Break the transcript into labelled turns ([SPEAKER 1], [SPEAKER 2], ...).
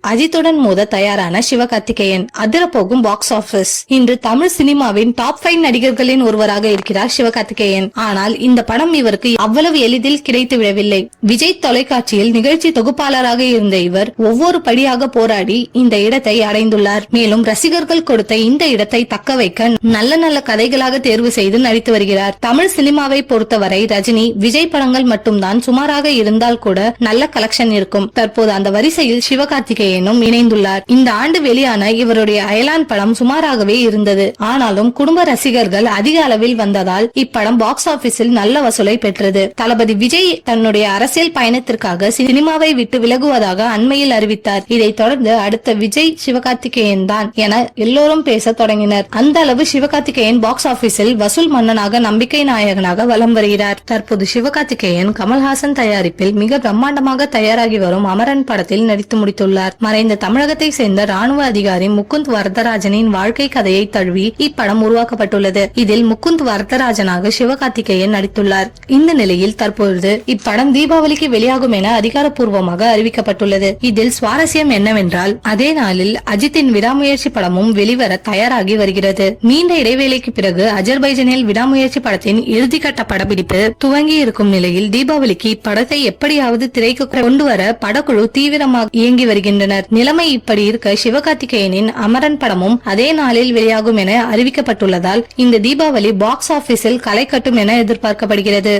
[SPEAKER 1] அஜித்துடன் மோத தயாரான Sivakarthikeyan அதிரப்போகும் box office. இன்று தமிழ் சினிமாவின் டாப் 5 நடிகர்களின் ஒருவராக இருக்கிறார் சிவகார்த்திகேயன். ஆனால் இந்த படம் இவருக்கு அவ்வளவு எளிதில் கிடைத்து விடவில்லை. விஜய் தொலைக்காட்சியில் நிகழ்ச்சி தொகுப்பாளராக இருந்த இவர் ஒவ்வொரு படியாக போராடி இந்த இடத்தை அடைந்துள்ளார். மேலும் ரசிகர்கள் கொடுத்த இந்த இடத்தை தக்க வைக்க நல்ல நல்ல கதைகளாக தேர்வு செய்து நடித்து வருகிறார். தமிழ் சினிமாவை பொறுத்தவரை ரஜினி, விஜய் படங்கள் மட்டும்தான் சுமாராக இருந்தால் கூட நல்ல கலெக்ஷன் இருக்கும். தற்போது அந்த வரிசையில் சிவகார்த்திகேயன் இணைந்துள்ளார். இந்த ஆண்டு வெளியான இவருடைய அயலான் படம் சுமாராகவே இருந்தது. ஆனாலும் குடும்ப ரசிகர்கள் அதிக அளவில் வந்ததால் இப்படம் பாக்ஸ் ஆபீஸில் நல்ல வசூலை பெற்றது. தளபதி விஜய் தன்னுடைய அரசியல் பயணத்திற்காக சினிமாவை விட்டு விலகுவதாக அண்மையில் அறிவித்தார். இதைத் தொடர்ந்து அடுத்த விஜய் சிவகார்த்திகேயன் தான் என எல்லோரும் பேச தொடங்கினர். அந்த அளவு சிவகார்த்திகேயன் பாக்ஸ் ஆபீஸில் வசூல் மன்னனாக, நம்பிக்கை நாயகனாக வலம் வருகிறார். தற்போது சிவகார்த்திகேயன் கமல்ஹாசன் தயாரிப்பில் மிக பிரம்மாண்டமாக தயாராகி வரும் அமரன் படத்தில் நடித்து முடித்துள்ளார். மறைந்த தமிழகத்தை சேர்ந்த ராணுவ அதிகாரி முகுந்த் வரதராஜனின் வாழ்க்கை கதையை தழுவி இப்படம் உருவாக்கப்பட்டுள்ளது. இதில் முகுந்த் வரதராஜனாக சிவகார்த்திகேயன் நடித்துள்ளார். இந்த நிலையில் தற்பொழுது இப்படம் தீபாவளிக்கு வெளியாகும் என அதிகாரப்பூர்வமாக அறிவிக்கப்பட்டுள்ளது. இதில் சுவாரஸ்யம் என்னவென்றால், அதே நாளில் அஜித்தின் விடாமுயற்சி படமும் வெளிவர தயாராகி வருகிறது. நீண்ட இடைவேளைக்கு பிறகு அஜர்பைஜானில் விடாமுயற்சி படத்தின் இறுதிக்கட்ட படப்பிடிப்பு துவங்கி இருக்கும் நிலையில் தீபாவளிக்கு இப்படத்தை எப்படியாவது திரைக்கு கொண்டுவர படக்குழு தீவிரமாக இயங்கி வருகின்றனர். நிலைமை இப்படி இருக்க சிவகார்த்திகேயனின் அமரன் படமும் அதே நாளில் வெளியாகும் என அறிவிக்கப்பட்டுள்ளதால் இந்த தீபாவளி பாக்ஸ் ஆபீஸில் களை கட்டும் என எதிர்பார்க்கப்படுகிறது.